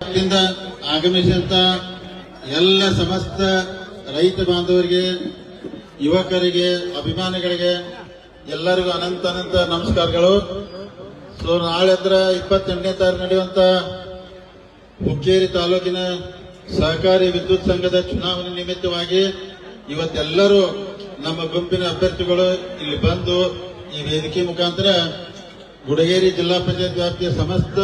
ವ್ಯಾಪ್ತಿಯಿಂದ ಆಗಮಿಸಿದಂತ ಎಲ್ಲ ಸಮಸ್ತ ರೈತ ಬಾಂಧವರಿಗೆ, ಯುವಕರಿಗೆ, ಅಭಿಮಾನಿಗಳಿಗೆ ಎಲ್ಲರಿಗೂ ಅನಂತ ಅನಂತ ನಮಸ್ಕಾರಗಳು. ಸೊ ನಾಳೆ 28ನೇ ತಾರೀಕು ನಡೆಯುವಂತ ಹುಕ್ಕೇರಿ ತಾಲೂಕಿನ ಸಹಕಾರಿ ವಿದ್ಯುತ್ ಸಂಘದ ಚುನಾವಣೆ ನಿಮಿತ್ತವಾಗಿ ಇವತ್ತೆಲ್ಲರೂ ನಮ್ಮ ಗುಂಪಿನ ಅಭ್ಯರ್ಥಿಗಳು ಇಲ್ಲಿ ಬಂದು ಈ ವೇದಿಕೆ ಮುಖಾಂತರ ಗುಡಗೇರಿ ಜಿಲ್ಲಾ ಪಂಚಾಯತ್ ವ್ಯಾಪ್ತಿಯ ಸಮಸ್ತ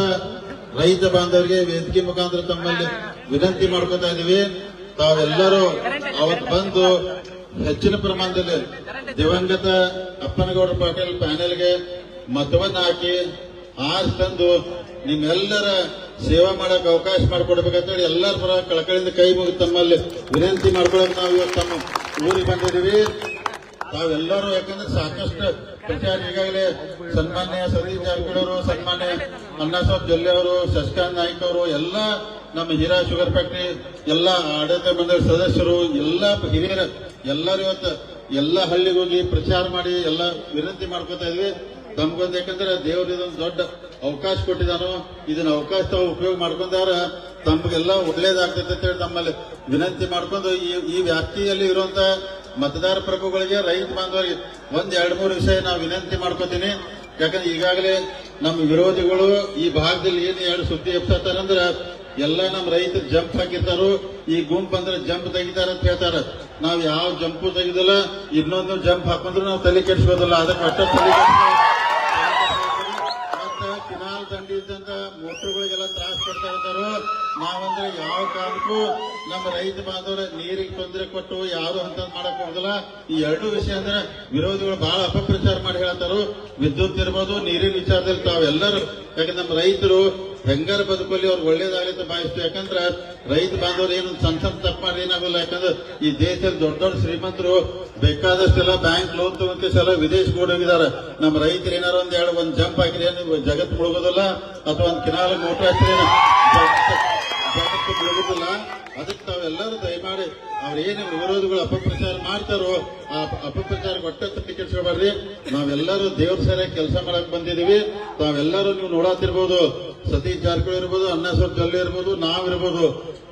ರೈತ ಬಾಂಧವರಿಗೆ ವೇದಿಕೆ ಮುಖಾಂತರ ತಮ್ಮಲ್ಲಿ ವಿನಂತಿ ಮಾಡ್ಕೊತಾ ಇದೀವಿ. ತಾವೆಲ್ಲರೂ ಅವತ್ತು ಬಂದು ಹೆಚ್ಚಿನ ಪ್ರಮಾಣದಲ್ಲಿ ದಿವಂಗತ ಅಪ್ಪನಗೌಡ ಪಾಟೀಲ್ ಪ್ಯಾನೆಲ್ಗೆ ಮತವನ್ನು ಹಾಕಿ ಆರಿಸ್ಕೊಂಡು ನಿಮ್ಮೆಲ್ಲರ ಸೇವಾ ಮಾಡಕ್ ಅವಕಾಶ ಮಾಡಿಕೊಡ್ಬೇಕಂತೇಳಿ ಎಲ್ಲರ ಪರ ಕಳಕಳಿಯಿಂದ ಕೈ ಮುಗಿದು ತಮ್ಮಲ್ಲಿ ವಿನಂತಿ ಮಾಡ್ಕೊಳಕ್ ನಾವು ಇವತ್ತು ತಮ್ಮ ಊರಿಗೆ ಬಂದಿದ್ದೀವಿ. ತಾವೆಲ್ಲರೂ ಯಾಕಂದ್ರೆ ಸಾಕಷ್ಟು ಪ್ರಚಾರ ಈಗಾಗಲೇ ಸನ್ಮಾನ್ಯ ಸತೀಶ್ ಜಾರಕಿಹೊಳಿ ಅವರು, ಸನ್ಮಾನ್ಯ ಅಣ್ಣಾಸಾಹೇಬ್ ಜೊಲ್ಲೆ ಅವರು, ಶಶಿಕಾಂತ್ ನಾಯ್ಕ ಅವರು, ಎಲ್ಲ ನಮ್ಮ ಹೀರಾ ಶುಗರ್ ಫ್ಯಾಕ್ಟರಿ ಎಲ್ಲ ಆಡಳಿತ ಮಂಡಳಿ ಸದಸ್ಯರು, ಎಲ್ಲ ಹಿರಿಯರ ಎಲ್ಲರೂ ಇವತ್ತು ಎಲ್ಲ ಹಳ್ಳಿಗೆ ಹೋಗಿ ಪ್ರಚಾರ ಮಾಡಿ ಎಲ್ಲ ವಿನಂತಿ ಮಾಡ್ಕೊತಾ ಇದ್ವಿ. ತಮ್ಗೊಂದು ಯಾಕಂದ್ರೆ ದೇವರು ಇದೊಂದು ದೊಡ್ಡ ಅವಕಾಶ ಕೊಟ್ಟಿದ್ದಾನು. ಇದನ್ನ ಅವಕಾಶ ತಾವು ಉಪಯೋಗ ಮಾಡ್ಕೊಂಡಾರ ತಮ್ಗೆಲ್ಲ ಒಳ್ಳೇದಾಗ್ತೈತೆ ಅಂತ ಹೇಳಿ ತಮ್ಮಲ್ಲಿ ವಿನಂತಿ ಮಾಡ್ಕೊಂಡು ಈ ವ್ಯಾಪ್ತಿಯಲ್ಲಿ ಇರುವಂತ ಮತದಾರ ಪ್ರಭುಗಳಿಗೆ, ರೈತ ಬಾಂಧವರಿಗೆ 1-2-3 ವಿಷಯ ನಾವು ವಿನಂತಿ ಮಾಡ್ಕೋತೀನಿ. ಯಾಕಂದ್ರೆ ಈಗಾಗಲೇ ನಮ್ಮ ವಿರೋಧಿಗಳು ಈ ಭಾಗದಲ್ಲಿ ಏನು 2 ಸುದ್ದಿ ಎಬ್ಸತ್ತಾರಂದ್ರ ಎಲ್ಲ ನಮ್ಮ ರೈತರು ಜಂಪ್ ಹಾಕಿರ್ತಾರೋ, ಈ ಗುಂಪು ಅಂದ್ರೆ ಜಂಪ್ ತೆಗಿತಾರ ಅಂತ ಹೇಳ್ತಾರ. ನಾವ್ ಯಾವ ಜಂಪು ತೆಗಿದಿಲ್ಲ, ಇನ್ನೊಂದು ಜಂಪ್ ಹಾಕೊಂಡ್ರು ನಾವು ತಲೆ ಕೆಡಿಸ್ಬೋದಿಲ್ಲ. ಅದಕ್ಕೆ ಅಷ್ಟ ತಲೆ ಮತ್ತೆ ಕಿನಾಲ್ ದಂಡಿ ಇದ್ದಂತ ಮೋಟ್ರುಗಳಿಗೆಲ್ಲ ತ್ರಾಸ ಕೊಡ್ತಾ ಇರ್ತಾರೋ. ನಾವಂದ್ರೆ ಯಾವ ಕಾರಣಕ್ಕೂ ನಮ್ಮ ರೈತ ಬಾಂಧವರ ನೀರಿಗೆ ತೊಂದರೆ ಕೊಟ್ಟು ಯಾರು ಅಂತ ಮಾಡಕ್ ಹೋಗಲ್ಲ. ಈ 2 ವಿಷಯ ಅಂದ್ರೆ ವಿರೋಧಿಗಳು ಬಹಳ ಅಪಪ್ರಚಾರ ಮಾಡಿ ಹೇಳ್ತಾರೋ. ವಿದ್ಯುತ್ ಇರ್ಬೋದು, ನೀರಿನ ವಿಚಾರದಲ್ಲಿ ತಾವೆಲ್ಲರೂ, ಯಾಕಂದ್ರೆ ನಮ್ಮ ರೈತರು ಹೆಂಗಾರ ಬದುಕಲ್ಲಿ ಅವ್ರು ಒಳ್ಳೇದಾಗಲಿ ಅಂತ ಭಾವಿಸ್ತು. ಯಾಕಂದ್ರೆ ರೈತ ಬಾಂಧವರು ಏನು ಸಣ್ಣ ತಪ್ಪು ಮಾಡಿ ಏನಾಗಲ್ಲ. ಯಾಕಂದ್ರೆ ಈ ದೇಶದಲ್ಲಿ ದೊಡ್ಡ ದೊಡ್ಡ ಶ್ರೀಮಂತರು ಬೇಕಾದಷ್ಟೆಲ್ಲ ಬ್ಯಾಂಕ್ ಲೋನ್ ತಗೊಂತ ವಿದೇಶಕ್ಕೆ ಹೋಗಿದ್ದಾರೆ. ನಮ್ಮ ರೈತರು ಏನಾರು ಒಂದು ಜಂಪ್ ಹಾಕಿದ್ರೆ ಏನು ಜಗತ್ತು ಮುಳುಗೋದಿಲ್ಲ, ಅಥವಾ ಒಂದು ಕಿನಾಲ್ ಮೋಟರ್ ಹಾಕಿದ್ರೆ ಜಗತ್ತು ಮುಳುಗೋದಿಲ್ಲ. ಅದಕ್ಕೆ ತಾವೆಲ್ಲರೂ ದಯಮಾಡಿ ಅವ್ರೇನು ವಿರೋಧಿಗಳು ಅಪಪ್ರಚಾರ ಮಾಡ್ತಾರೋ ಆ ಅಪಪ್ರಚಾರಕ್ಕೆ ಒಟ್ಟ ತಪ್ಪಿ ಕೆಲ್ಸಬಾರ್ರಿ. ನಾವೆಲ್ಲರೂ ದೇವ್ರ ಸರಿಯಾಗಿ ಕೆಲಸ ಮಾಡಕ್ ಬಂದಿದೀವಿ. ತಾವೆಲ್ಲರೂ ನೀವು ನೋಡಾತಿರ್ಬೋದು, ಸತೀಶ್ ಜಾರಕಿಹೊಳಿ ಇರ್ಬೋದು, ಅಣ್ಣಾಸಾಹೇಬ್ ಜೊಲ್ಲೆ ಇರ್ಬೋದು, ನಾವಿರ್ಬೋದು,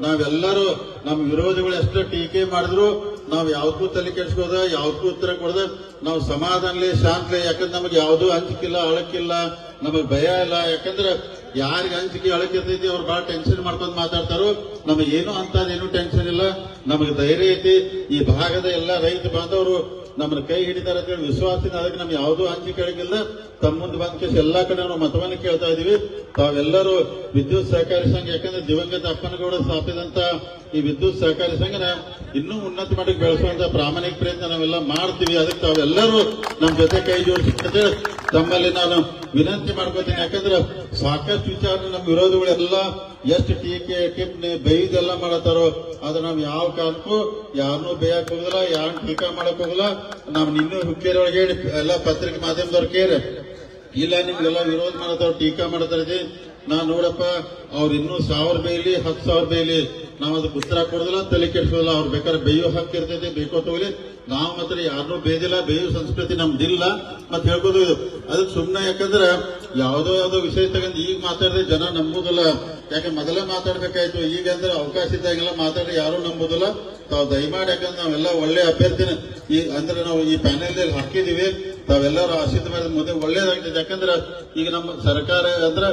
ನಾವೆಲ್ಲರೂ ನಮ್ಮ ವಿರೋಧಿಗಳು ಎಷ್ಟು ಟೀಕೆ ಮಾಡಿದ್ರು ನಾವು ಯಾವ್ದಕ್ಕೂ ತಲೆ ಕೆಡಿಸ್ಕೋದ, ಯಾವ್ದಕ್ಕೂ ಉತ್ತರ ಕೊಡದ ನಾವು ಸಮಾಧಾನಲಿ ಶಾಂತಲಿ. ಯಾಕಂದ್ರೆ ನಮಗೆ ಯಾವ್ದು ಅಂಜಿಕಿಲ್ಲ, ಅಳಕಿಲ್ಲ, ನಮಗ್ ಭಯ ಇಲ್ಲ. ಯಾಕಂದ್ರೆ ಯಾರಿಗೆ ಅಂಜಿಕೆ ಅಳಕಿರ್ತೈತಿ ಅವ್ರು ಬಹಳ ಟೆನ್ಷನ್ ಮಾಡ್ಕೊಂಡು ಮಾತಾಡ್ತಾರೋ. ನಮಗೇನು ಅಂತದೇನು ಟೆನ್ಷನ್ ಇಲ್ಲ, ನಮಗೆ ಧೈರ್ಯ ಐತಿ. ಈ ಭಾಗದ ಎಲ್ಲ ರೈತ ಬಾಂಧವರು ನಮ್ಮನ್ನ ಕೈ ಹಿಡಿತಾರೆ ಅಂತ ಹೇಳಿ ವಿಶ್ವಾಸದಿಂದ ಅದಕ್ಕೆ ನಮ್ಗೆ ಯಾವುದೂ ಅಂಜಿಕೆ ಅಳಗಿಲ್ಲ. ತಮ್ಮ ಮುಂದೆ ಬಂದ ಕೇಸ್ ಎಲ್ಲಾ ಕಡೆ ನಾವು ಮತವನ್ನು ಕೇಳ್ತಾ ಇದೀವಿ. ತಾವೆಲ್ಲರೂ ವಿದ್ಯುತ್ ಸಹಕಾರಿ ಸಂಘ, ಯಾಕಂದ್ರೆ ದಿವಂಗತ ಅಪ್ಪನಗೌಡ ಸ್ಥಾಪಿಸಿದಂತ ಈ ವಿದ್ಯುತ್ ಸಹಕಾರಿ ಸಂಘನ ಇನ್ನೂ ಉನ್ನತ ಮಟ್ಟಕ್ಕೆ ಬೆಳೆಸುವಂತ ಪ್ರಾಮಾಣಿಕ ಪ್ರಯತ್ನ ನಾವೆಲ್ಲ ಮಾಡ್ತೀವಿ. ಅದಕ್ಕೆ ತಾವೆಲ್ಲರೂ ನಮ್ಮ ಜೊತೆ ಕೈ ಜೋಡಿಸಿ ತಮ್ಮಲ್ಲಿ ನಾನು ವಿನಂತಿ ಮಾಡ್ಕೋತೀನಿ. ಯಾಕಂದ್ರೆ ಸಾಕಷ್ಟು ವಿಚಾರ ನಮ್ಮ ವಿರೋಧಿಗಳೆಲ್ಲ ಎಷ್ಟು ಟೀಕೆ ಟಿಪ್ಪಣಿ ಬೈದೆಲ್ಲ ಮಾಡತ್ತಾರೋ. ಆದ್ರೆ ನಾವು ಯಾವ ಕಾರಣಕ್ಕೂ ಯಾರನ್ನೂ ಬೇಯಕ್ ಹೋಗಲ್ಲ, ಯಾರನ್ನ ಟೀಕಾ ಮಾಡಕ್ ಹೋಗಲ್ಲ. ನಾವು ನಿನ್ನೂ ಹುಕ್ಕೇರಿ ಒಳಗೆ ಹೇಳಿ ಎಲ್ಲ ಪತ್ರಿಕೆ ಮಾಧ್ಯಮದವ್ರು ಕೇಳಿ ಇಲ್ಲ ನಿಮ್ಗೆಲ್ಲ ವಿರೋಧ ಮಾಡತಾರ, ಟೀಕಾ ಮಾಡತಾರ. ನಾನ್ ನೋಡಪ್ಪ ಅವ್ರು ಇನ್ನೂ 1000 ಬೇಯಲಿ 10,000 ಬೇಯಲಿ ನಾವ್ ಅದಕ್ಕೆ ಉತ್ತರ ಕೊಡೋದಿಲ್ಲ, ತಲೆ ಕೆಡಿಸೋದಿಲ್ಲ. ಅವ್ರು ಬೇಕಾದ್ರೆ ಬೇಯೋ ಹಕ್ಕು ಇರ್ತೈತೆ, ಬೇಕೋತ ಹೋಗ್ಲಿ. ನಾವು ಮಾತ್ರ ಯಾರನ್ನೂ ಬೇದಿಲ್ಲ, ಬೇಯೋ ಸಂಸ್ಕೃತಿ ನಮ್ದಿಲ್ಲ ಮತ್ತೆ ಹೇಳ್ಬೋದು ಇದು. ಅದಕ್ಕೆ ಸುಮ್ಮನೆ ಯಾಕಂದ್ರೆ ಯಾವ್ದೋ ವಿಷಯ ತಗೊಂಡು ಈಗ ಮಾತಾಡಿದ್ರೆ ಜನ ನಂಬುದಿಲ್ಲ. ಯಾಕೆ ಮೊದಲೇ ಮಾತಾಡ್ಬೇಕಾಯ್ತು. ಈಗ ಅಂದ್ರೆ ಅವಕಾಶ ಇದ್ದಾಗೆಲ್ಲ ಮಾತಾಡಿ ಯಾರು ನಂಬುದಿಲ್ಲ. ತಾವು ದಯಮಾಡಿ, ಯಾಕಂದ್ರೆ ನಾವೆಲ್ಲ ಒಳ್ಳೆ ಅಭ್ಯರ್ಥಿನ ಈ ಅಂದ್ರೆ ನಾವು ಈ ಪ್ಯಾನೆಲ್ ಹಾಕಿದೀವಿ. ತಾವೆಲ್ಲರೂ ಆಶೀರ್ವಾದ ಮಾಡಿದ ಮುಂದೆ ಒಳ್ಳೇದಾಗ್ತದೆ. ಯಾಕಂದ್ರೆ ಈಗ ನಮ್ಮ ಸರ್ಕಾರ ಅಂದ್ರೆ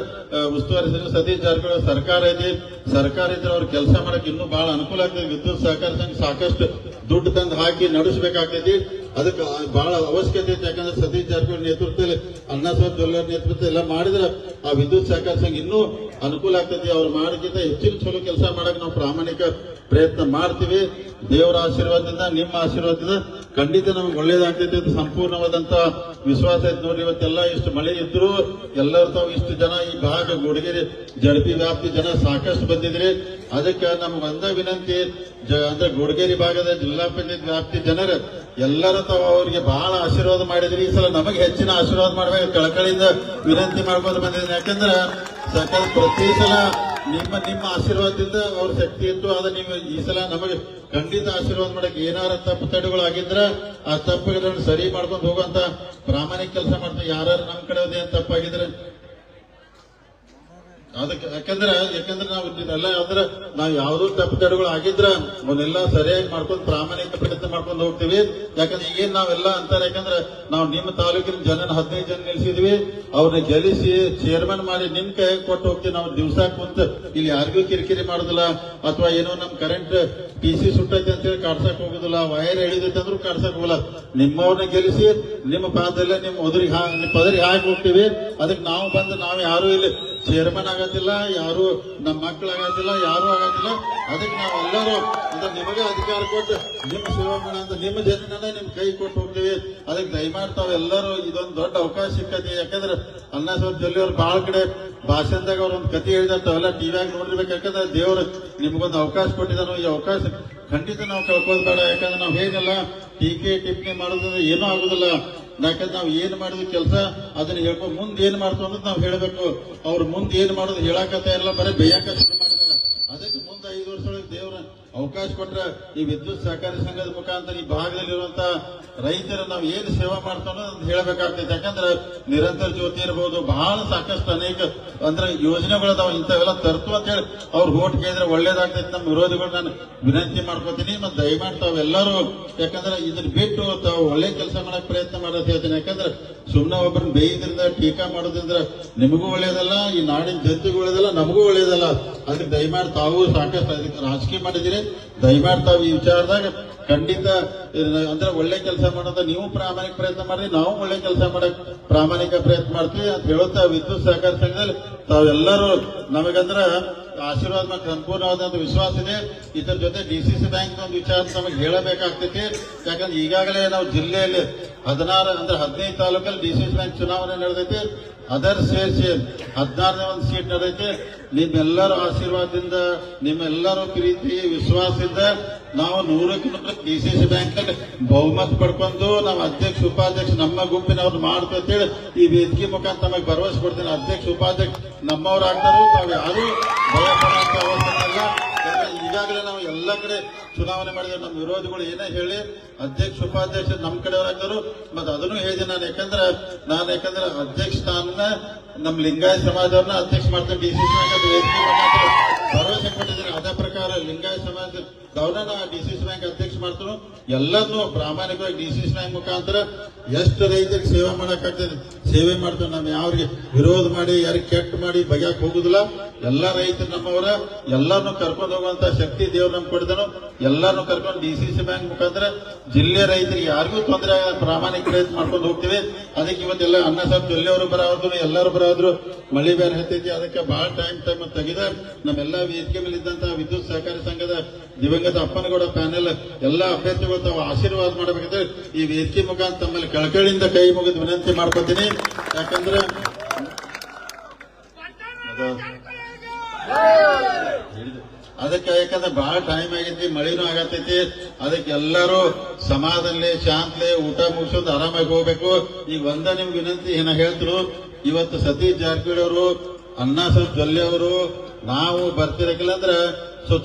ಉಸ್ತುವಾರಿ ಸತೀಶ್ ಜಾರಕಿಹೊಳಿ ಸರ್ಕಾರ ಐತಿ. ಸರ್ಕಾರ ಇದ್ರೆ ಅವ್ರ ಕೆಲಸ ಮಾಡಕ್ ಇನ್ನೂ ಬಹಳ ಅನುಕೂಲ ಆಗ್ತದೆ. ವಿದ್ಯುತ್ ಸಹಕಾರ ಸಂಘ ಸಾಕಷ್ಟು ದುಡ್ಡು ತಂದು ಹಾಕಿ ನಡೆಸಬೇಕಾಗ್ತೈತಿ. ಅದಕ್ಕೆ ಬಹಳ ಅವಶ್ಯಕತೆ ಐತಿ. ಯಾಕಂದ್ರೆ ಸತೀಶ್ ಜಾರಕಿಹೊಳಿ ನೇತೃತ್ವದಲ್ಲಿ, ಅಣ್ಣಾಸಾಹೇಬ್ ಜೊಲ್ಲೆ ನೇತೃತ್ವ ಎಲ್ಲ ಮಾಡಿದ್ರೆ ಆ ವಿದ್ಯುತ್ ಸಹಕಾರ ಸಂಘ ಇನ್ನೂ ಅನುಕೂಲ ಆಗ್ತೈತಿ. ಅವ್ರು ಮಾಡೋಕ್ಕಿಂತ ಹೆಚ್ಚಿನ ಚಲೋ ಕೆಲಸ ಮಾಡಕ್ ನಾವು ಪ್ರಾಮಾಣಿಕ ಪ್ರಯತ್ನ ಮಾಡ್ತೀವಿ. ದೇವರ ಆಶೀರ್ವಾದದಿಂದ, ನಿಮ್ಮ ಆಶೀರ್ವಾದದಿಂದ ಖಂಡಿತ ನಮ್ಗೆ ಒಳ್ಳೇದಾಗ್ತೈತಿ ಅಂತ ಸಂಪೂರ್ಣವಾದಂತ ವಿಶ್ವಾಸ ಐತಿ. ನೋಡ್ರಿ, ಇವತ್ತೆಲ್ಲ ಇಷ್ಟು ಮಳೆ ಇದ್ರು ಎಲ್ಲರೂ ತಾವು ಇಷ್ಟು ಜನ ಈ ಭಾಗ ಗುಡಗೇರಿ ಜಡಪಿ ವ್ಯಾಪ್ತಿ ಜನ ಸಾಕಷ್ಟು ಬಂದಿದ್ರಿ. ಅದಕ್ಕೆ ನಮ್ಗೆ ಒಂದ ವಿನಂತಿ, ಅಂದ್ರೆ ಗುಡಗೇರಿ ಭಾಗದ ಜಿಲ್ಲಾ ಪಂಚಾಯತ್ ವ್ಯಾಪ್ತಿ ಜನರು ಎಲ್ಲರೂ ತಾವು ಅವ್ರಿಗೆ ಬಹಳ ಆಶೀರ್ವಾದ ಮಾಡಿದ್ರಿ. ಈ ಸಲ ನಮಗೆ ಹೆಚ್ಚಿನ ಆಶೀರ್ವಾದ ಮಾಡ್ಬೇಕು ಕಳಕಳಿಯಿಂದ ವಿನಂತಿ ಮಾಡ್ಕೊಂಡು ಬಂದಿದ್ದೀನಿ. ಯಾಕಂದ್ರೆ ಪ್ರತಿ ಸಲ ನಿಮ್ಮ ಆಶೀರ್ವಾದದಿಂದ ಅವ್ರ ಶಕ್ತಿ ಇತ್ತು. ಆದ್ರೆ ನೀವು ಈ ಸಲ ನಮಗೆ ಖಂಡಿತ ಆಶೀರ್ವಾದ ಮಾಡಕ್ ಏನಾರ ತಪ್ಪು ತಡೆಗಳು ಆಗಿದ್ರೆ ಆ ತಪ್ಪುಗಳನ್ನು ಸರಿ ಮಾಡ್ಕೊಂಡು ಹೋಗುವಂತ ಪ್ರಾಮಾಣಿಕ ಕೆಲಸ ಮಾಡ್ತಾರೆ. ಯಾರು ನಮ್ಮ ಕಡೆ ತಪ್ಪಾಗಿದ್ರೆ ಅದಕ್ಕೆ ಯಾಕಂದ್ರೆ ನಾವು ಎಲ್ಲ ಅಂದ್ರೆ ನಾವು ಯಾವ್ದೋ ತಪ್ಪುತಡೆಗಳು ಆಗಿದ್ರ ಅವನ್ನೆಲ್ಲ ಸರಿಯಾಗಿ ಮಾಡ್ಕೊಂಡು ಪ್ರಾಮಾಣಿಕ ಪ್ರಯತ್ನ ಮಾಡ್ಕೊಂಡು ಹೋಗ್ತೀವಿ. ಯಾಕಂದ್ರೆ ಈಗೇನ್ ನಾವೆಲ್ಲ ಅಂತಾರೆ, ಯಾಕಂದ್ರೆ ನಾವು ನಿಮ್ಮ ತಾಲೂಕಿನ 15 ಜನ ನಿಲ್ಸಿದ್ವಿ, ಅವ್ರನ್ನ ಗೆಲ್ಲಿಸಿ ಚೇರ್ಮನ್ ಮಾಡಿ ನಿಮ್ ಕೈ ಕೊಟ್ಟು ಹೋಗ್ತೀವಿ. ನಾವು ದಿವಸ ಕುಂತ ಇಲ್ಲಿ ಯಾರಿಗೂ ಕಿರಿಕಿರಿ ಮಾಡುದಿಲ್ಲ, ಅಥವಾ ಏನೋ ನಮ್ ಕರೆಂಟ್ PC ಸುಟ್ಟೈತೆ ಅಂತ ಹೇಳಿ ಕಾಡ್ಸಕ್ ಹೋಗುದಿಲ್ಲ, ವೈರ್ ಹಿಡಿದೈತೆ ಅಂದ್ರೂ ಕಾಡ್ಸಕ್ ಹೋಗಲ್ಲ. ನಿಮ್ಮವ್ರನ್ನ ಗೆಲ್ಲಿಸಿ ನಿಮ್ಮ ಪಾದಲ್ಲೇ ನಿಮ್ ಪದರಿಗೆ ಹಾಕಿ ಹೋಗ್ತೀವಿ. ಅದಕ್ಕೆ ನಾವು ಬಂದು ನಾವು ಯಾರು ಇಲ್ಲಿ ಚೇರ್ಮನ್ ಆಗತ್ತಿಲ್ಲ, ಯಾರು ನಮ್ಮ ಮಕ್ಕಳು ಆಗತ್ತಿಲ್ಲ, ಯಾರು ಆಗತ್ತಿಲ್ಲ. ಅದಕ್ಕೆ ನಾವೆಲ್ಲರೂ ಅಂದ್ರೆ ನಿಮಗೆ ಅಧಿಕಾರ ಕೊಟ್ಟು ನಿಮ್ಮ ಸೇವೆ ಮಾಡ ಅಂತ ನಿಮ್ಮ ಜನನ ನಿಮ್ ಕೈ ಕೊಟ್ಟು ಹೋಗ್ತೀವಿ. ಅದಕ್ಕೆ ದಯಮಾಡಿ ತಾವೆಲ್ಲರೂ ಇದೊಂದು ದೊಡ್ಡ ಅವಕಾಶ ಸಿಕ್ಕತಿ. ಯಾಕಂದ್ರೆ ಅಣ್ಣಾಸಾಹೇಬ್ ಜೊಲ್ಲೆ ಅವ್ರು ಬಹಳ ಕಡೆ ಭಾಷಣದಾಗ ಅವ್ರ ಒಂದು ಕಥೆ ಹೇಳಿದಾರೆ, ತಾವೆಲ್ಲ ಟಿವಿಯಾಗ ನೋಡಿರ್ಬೇಕು. ಯಾಕಂದ್ರೆ ದೇವರು ನಿಮ್ಗೊಂದು ಅವಕಾಶ ಕೊಟ್ಟಿದ್ದಾನು. ಈ ಅವಕಾಶ ಖಂಡಿತ ನಾವು ಕಳ್ಕೋದ್ ಬೇಡ. ಯಾಕಂದ್ರೆ ನಾವು ಹೇಗಲ್ಲ ಟೀಕೆ ಟಿಪ್ಪಣಿ ಮಾಡೋದ್ರಿಂದ ಏನೂ ಆಗುದಿಲ್ಲ. ಯಾಕಂದ್ರೆ ನಾವು ಏನ್ ಮಾಡಿದ್ವಿ ಕೆಲಸ ಅದನ್ನ ಹೇಳ್ಕೊಂಡು ಮುಂದೆ ಏನ್ ಮಾಡ್ತು ಅನ್ನೋದು ನಾವು ಹೇಳ್ಬೇಕು. ಅವ್ರು ಮುಂದೆ ಏನ್ ಮಾಡೋದು ಹೇಳಕತ್ತ ಎಲ್ಲ ಬರೀ ಬೇಯಕ ಶುರು ಮಾಡಿದಾರೆ. ಅದಕ್ಕೆ ಮುಂದೆ 5 ವರ್ಷದೊಳಗೆ ದೇವ್ರ ಅವಕಾಶ ಕೊಟ್ರೆ ಈ ವಿದ್ಯುತ್ ಸಹಕಾರಿ ಸಂಘದ ಮುಖಾಂತರ ಈ ಭಾಗದಲ್ಲಿರುವಂತ ರೈತರ ನಾವು ಏನ್ ಸೇವಾ ಮಾಡ್ತಾನೋ ಅಂತ ಹೇಳ್ಬೇಕಾಗ್ತೈತೆ. ಯಾಕಂದ್ರೆ ನಿರಂತರ ಜ್ಯೋತಿ ಇರಬಹುದು, ಬಹಳ ಸಾಕಷ್ಟು ಅನೇಕ ಅಂದ್ರೆ ಯೋಜನೆಗಳದಾವ, ಇಂಥವೆಲ್ಲ ತರ್ತು ಅಂತ ಹೇಳಿ ಅವ್ರು ಓಟ್ ಕೇಳಿದ್ರೆ ಒಳ್ಳೇದಾಗ್ತೈತೆ. ನಮ್ಮ ವಿರೋಧಿಗಳು ನಾನು ವಿನಂತಿ ಮಾಡ್ಕೋತೀನಿ, ಮತ್ತೆ ದಯಮಾಡಿ ತಾವೆಲ್ಲರೂ ಯಾಕಂದ್ರೆ ಇದನ್ನ ಬಿಟ್ಟು ತಾವು ಒಳ್ಳೆ ಕೆಲಸ ಮಾಡಕ್ ಪ್ರಯತ್ನ ಮಾಡೋದು ಹೇಳ್ತೀನಿ. ಯಾಕಂದ್ರೆ ಸುಮ್ಮನೆ ಒಬ್ಬರನ್ನ ಬೇಯ್ದ್ರಿಂದ ಟೀಕಾ ಮಾಡೋದ್ರಿಂದ ನಿಮಗೂ ಒಳ್ಳೇದಲ್ಲ, ಈ ನಾಡಿನ ಜನತೆಗೂ ಒಳ್ಳೇದಲ್ಲ, ನಮಗೂ ಒಳ್ಳೇದಲ್ಲ. ಅದಕ್ಕೆ ದಯಮಾಡಿ ತಾವು ಸಾಕಷ್ಟು ಅದಕ್ಕೆ ರಾಜಕೀಯ ಮಾಡಿದಿರಿ, ದಯಮಾಡಿ ತಾವು ಈ ವಿಚಾರದಾಗ ಖಂಡಿತ ಅಂದ್ರೆ ಒಳ್ಳೆ ಕೆಲಸ ಮಾಡೋದ ನೀವು ಪ್ರಾಮಾಣಿಕ ಪ್ರಯತ್ನ ಮಾಡಿ, ನಾವು ಒಳ್ಳೆ ಕೆಲಸ ಮಾಡಕ್ ಪ್ರಾಮಾಣಿಕ ಪ್ರಯತ್ನ ಮಾಡ್ತೀವಿ ಅಂತ ಹೇಳುತ್ತಾ ವಿದ್ಯುತ್ ಸಹಕಾರ ಸಂಘದಲ್ಲಿ ತಾವೆಲ್ಲರೂ ನಮಗಂದ್ರ ಆಶೀರ್ವಾದ ಮಾಡಿ ಸಂಪೂರ್ಣವಾದಂತ ವಿಶ್ವಾಸ ಇದೆ. ಇದರ ಜೊತೆ DCC ಬ್ಯಾಂಕ್ ಒಂದು ವಿಚಾರ ನಮಗೆ ಹೇಳಬೇಕಾಗ್ತೈತಿ. ಯಾಕಂದ್ರೆ ಈಗಾಗಲೇ ನಾವು ಜಿಲ್ಲೆಯಲ್ಲಿ 15 ತಾಲೂಕಲ್ಲಿ DCC ಬ್ಯಾಂಕ್ ಚುನಾವಣೆ ನಡೆದೈತಿ. ಅದರ್ ಸೇರಿಸಿ 16ನೇ ಒಂದು ಸೀಟ್ ನಡೆದೈತಿ. ನಿಮ್ಮೆಲ್ಲರ ಆಶೀರ್ವಾದದಿಂದ, ನಿಮ್ಮೆಲ್ಲರ ಪ್ರೀತಿ ವಿಶ್ವಾಸದಿಂದ ನಾವು 100ಕ್ಕೆ 100 DCC ಬ್ಯಾಂಕ್ ನಲ್ಲಿ ಬಹುಮತ ಪಡ್ಕೊಂಡು ನಾವು ಅಧ್ಯಕ್ಷ ಉಪಾಧ್ಯಕ್ಷ ನಮ್ಮ ಗುಂಪಿನವ್ರು ಮಾಡ್ತೀವಿ ಅಂತೇಳಿ ಈ ವೇದಿಕೆ ಮುಖಾಂತರ ತಮಗೆ ಭರವಸೆ ಕೊಡ್ತೀನಿ. ಅಧ್ಯಕ್ಷ ಉಪಾಧ್ಯಕ್ಷ ನಮ್ಮವ್ರು ಆಗ್ತಾರೋ, ತಾವು ಯಾರು ಭಯ ಪಡುವಂತ ಅವಶ್ಯಕತೆ ಇಲ್ಲ. ಈಗಾಗಲೇ ನಾವು ಎಲ್ಲ ಕಡೆ ಚುನಾವಣೆ ಮಾಡಿದ್ರೆ ನಮ್ಮ ವಿರೋಧಿಗಳು ಏನೇ ಹೇಳಿ ಅಧ್ಯಕ್ಷ ಉಪಾಧ್ಯಕ್ಷ ನಮ್ಮ ಕಡೆಯವರಾಗ್ತಾರು. ಮತ್ತೆ ಅದನ್ನು ಹೇಳಿದೆ ನಾನು. ಯಾಕಂದ್ರೆ ಅಧ್ಯಕ್ಷ ಸ್ಥಾನ ನಮ್ಮ ಲಿಂಗಾಯತ ಸಮಾಜವ್ರನ್ನ ಅಧ್ಯಕ್ಷ ಮಾಡ್ತೇನೆ DCC ಬ್ಯಾಂಕ್ ವೇದಿಕೆ ಮುಖಾಂತರ ಭರವಸೆ ಕೊಟ್ಟಿದ್ದೀನಿ. ಅದೇ ಪ್ರಕಾರ ಲಿಂಗಾಯತ ಸಮಾಜದವ್ರನ್ನ DCC ಬ್ಯಾಂಕ್ ಅಧ್ಯಕ್ಷ ಮಾಡ್ತಾನು. ಎಲ್ಲರನ್ನೂ ಪ್ರಾಮಾಣಿಕವಾಗಿ DCC ಬ್ಯಾಂಕ್ ಮುಖಾಂತರ ಎಷ್ಟು ರೈತರಿಗೆ ಸೇವೆ ಮಾಡಕ್ಕಾಗ್ತದೆ ಸೇವೆ ಮಾಡ್ತಾನೆ. ನಾವು ಯಾರಿಗೆ ವಿರೋಧ ಮಾಡಿ ಯಾರಿಗೆ ಕೆಟ್ಟ ಮಾಡಿ ಬಗೆಯಕ್ ಹೋಗುದಿಲ್ಲ. ಎಲ್ಲ ರೈತರು ನಮ್ಮವರ, ಎಲ್ಲರನ್ನು ಕರ್ಕೊಂಡು ಹೋಗುವಂತ ಶಕ್ತಿ ದೇವ್ರು ನಮ್ಗೆ ಕೊಡಿದನು. ಎಲ್ಲರನ್ನು ಕರ್ಕೊಂಡು DCC ಬ್ಯಾಂಕ್ ಮುಖಾಂತರ ಜಿಲ್ಲೆ ರೈತರಿಗೆ ಯಾರಿಗೂ ತೊಂದರೆ ಪ್ರಾಮಾಣಿಕ ಪ್ರಯತ್ನ ಮಾಡ್ಕೊಂಡು ಹೋಗ್ತೀವಿ. ಅದಕ್ಕೆ ಇವತ್ತೆಲ್ಲ ಅಣ್ಣಾಸಾಹೇಬ್ ಜೊಲ್ಲೆ ಅವರು ಬರೋದ್ರು, ಎಲ್ಲರೂ ಬರೋದ್ರು. ಮಳಿ ಬೇರೆ ಹತ್ತೈತಿ, ಅದಕ್ಕೆ ಬಹಳ ಟೈಮ್ ತೆಗೆದ ನಮ್ಮೆಲ್ಲ ವೇದಿಕೆ ಮೇಲೆ ಇದ್ದಂತಹ ವಿದ್ಯುತ್ ಸಹಕಾರಿ ಸಂಘದ ದಿವಂಗತ ಅಪ್ಪನಗೌಡ ಪ್ಯಾನೆಲ್ ಎಲ್ಲ ಅಭ್ಯರ್ಥಿಗಳು ತಾವು ಆಶೀರ್ವಾದ ಮಾಡಬೇಕಂದ್ರೆ ಈ ವೇದಿಕೆ ಮುಖಾಂತರ ತಮ್ಮಲ್ಲಿ ಕಳಕಳಿಯಿಂದ ಕೈ ಮುಗಿದು ವಿನಂತಿ ಮಾಡ್ಕೊತೀನಿ. ಯಾಕಂದ್ರೆ ಅದಕ್ಕೆ ಯಾಕಂದ್ರೆ ಬಹಳ ಟೈಮ್ ಆಗೈತಿ, ಮಳಿನೂ ಆಗತೈತಿ. ಅದಕ್ಕೆ ಎಲ್ಲರೂ ಸಮಾಧಾನಲೆ ಶಾಂತಲೆ ಊಟ ಮುಗಿಸೋದು ಆರಾಮಾಗಿ ಹೋಗ್ಬೇಕು. ಈಗ ನಿಮ್ಗೆ ವಿನಂತಿ ಏನ ಹೇಳ್ತಿರು, ಇವತ್ತು ಸತೀಶ್ ಜಾರಕಿಹೊಳಿ ಅವರು, ಅಣ್ಣಾಸಾಹೇಬ್ ಜೊಲ್ಲೆ ಅವರು ನಾವು ಬರ್ತಿರಕಿಲ್ಲ ಅಂದ್ರೆ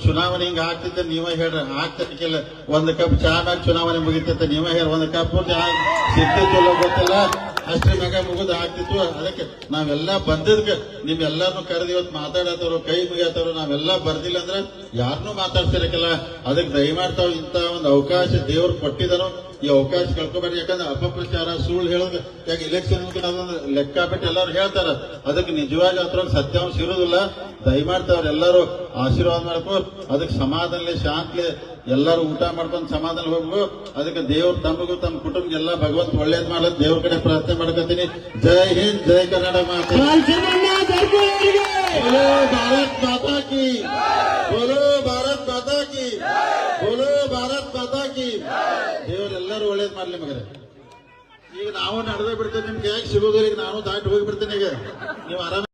ಚುನಾವಣೆ ಹಿಂಗ ಆಗ್ತಿದ್ದೆ ನೀವೇ ಹೇಳ್ರಿ. ಆಗ್ತಿರ್ಕಿಲ್ಲ, ಒಂದು ಕಪ್ ಚಾ ಮ್ಯಾಗ ಚುನಾವಣೆ ಮುಗಿತೈತೆ, ನೀವೇ ಹೇಳಿ. ಒಂದು ಕಪ್ ಸಿದ್ಧ ಚಲೋ ಗೊತ್ತಿಲ್ಲ, ಅಷ್ಟ್ರ ಮ್ಯಾಗ ಮುಗಿದು ಆಗ್ತಿತ್ತು. ಅದಕ್ಕೆ ನಾವೆಲ್ಲ ಬಂದಿದ್ಕೆ ನಿಮ್ಮೆಲ್ಲರನ್ನು ಕರೆದು ಇವತ್ತು ಮಾತಾಡತ್ತವ್ರು, ಕೈ ಮುಗಿಯತ್ತವ್ರು. ನಾವೆಲ್ಲ ಬರ್ದಿಲ್ಲ ಅಂದ್ರೆ ಯಾರನ್ನೂ ಮಾತಾಡ್ತಿರಕಿಲ್ಲ. ಅದಕ್ಕೆ ದಯಮಾಡ್ತಾವ್ ಇಂತ ಒಂದು ಅವಕಾಶ ದೇವ್ರು ಕೊಟ್ಟಿದನು. ಈ ಅವಕಾಶ ಕಳ್ಕೊಬೇಡಿ. ಯಾಕಂದ್ರೆ ಅಪಪ್ರಚಾರ ಸುಳ್ಳು ಹೇಳೋದು, ಯಾಕೆ ಇಲೆಕ್ಷನ್ ಲೆಕ್ಕ ಬಿಟ್ಟು ಎಲ್ಲರೂ ಹೇಳ್ತಾರ. ಅದಕ್ಕೆ ನಿಜವಾಗಿ ಅದ್ರೊಳಗೆ ಸತ್ಯಾಂಶ ಇರುವುದಿಲ್ಲ. ದಯಮಾಡ್ತಾವ್ರು ಎಲ್ಲರೂ ಆಶೀರ್ವಾದ ಮಾಡ್ಕೊ. ಅದಕ್ಕೆ ಸಮಾಧಾನಲೆ ಶಾಂತಲೆ ಎಲ್ಲರೂ ಊಟ ಮಾಡ್ಕೊಂಡು ಸಮಾಧಾನ ಹೋಗ್ಬೇಕು. ಅದಕ್ಕೆ ದೇವ್ರು ತಮಗೂ ತಮ್ಮ ಕುಟುಂಬಕ್ಕೆಲ್ಲ ಭಗವಂತ ಒಳ್ಳೇದ್ ಮಾಡೋದು ದೇವ್ರ ಕಡೆ ಪ್ರಾರ್ಥನೆ ಮಾಡ್ಕೊತೀನಿ. ಜೈ ಹಿಂದ್, ಜೈ ಕರ್ನಾಟಕ ಮಾತೆ, ಬೋಲೋ ಭಾರತ್ ಮಾತಾ ಕಿ, ಬೋಲೋ ಭಾರತ್ ಮಾತಾ ಕಿ, ಬೋಲೋ ಭಾರತ್ ಮಾತಾ ಕಿ. ದೇವರೆಲ್ಲರೂ ಒಳ್ಳೇದ್ ಮಾಡ್ಲಿ ಮಗರೇ. ಈಗ ನಾವು ನಡೆದೇ ಬಿಡ್ತೇವೆ, ನಿಮ್ಗೆ ಹೇಗೆ ಸಿಗೋದು, ಈಗ ನಾನು ದಾಟಿ ಹೋಗಿ ಬಿಡ್ತೇನೆ. ಈಗ ನೀವು ಆರಾಮ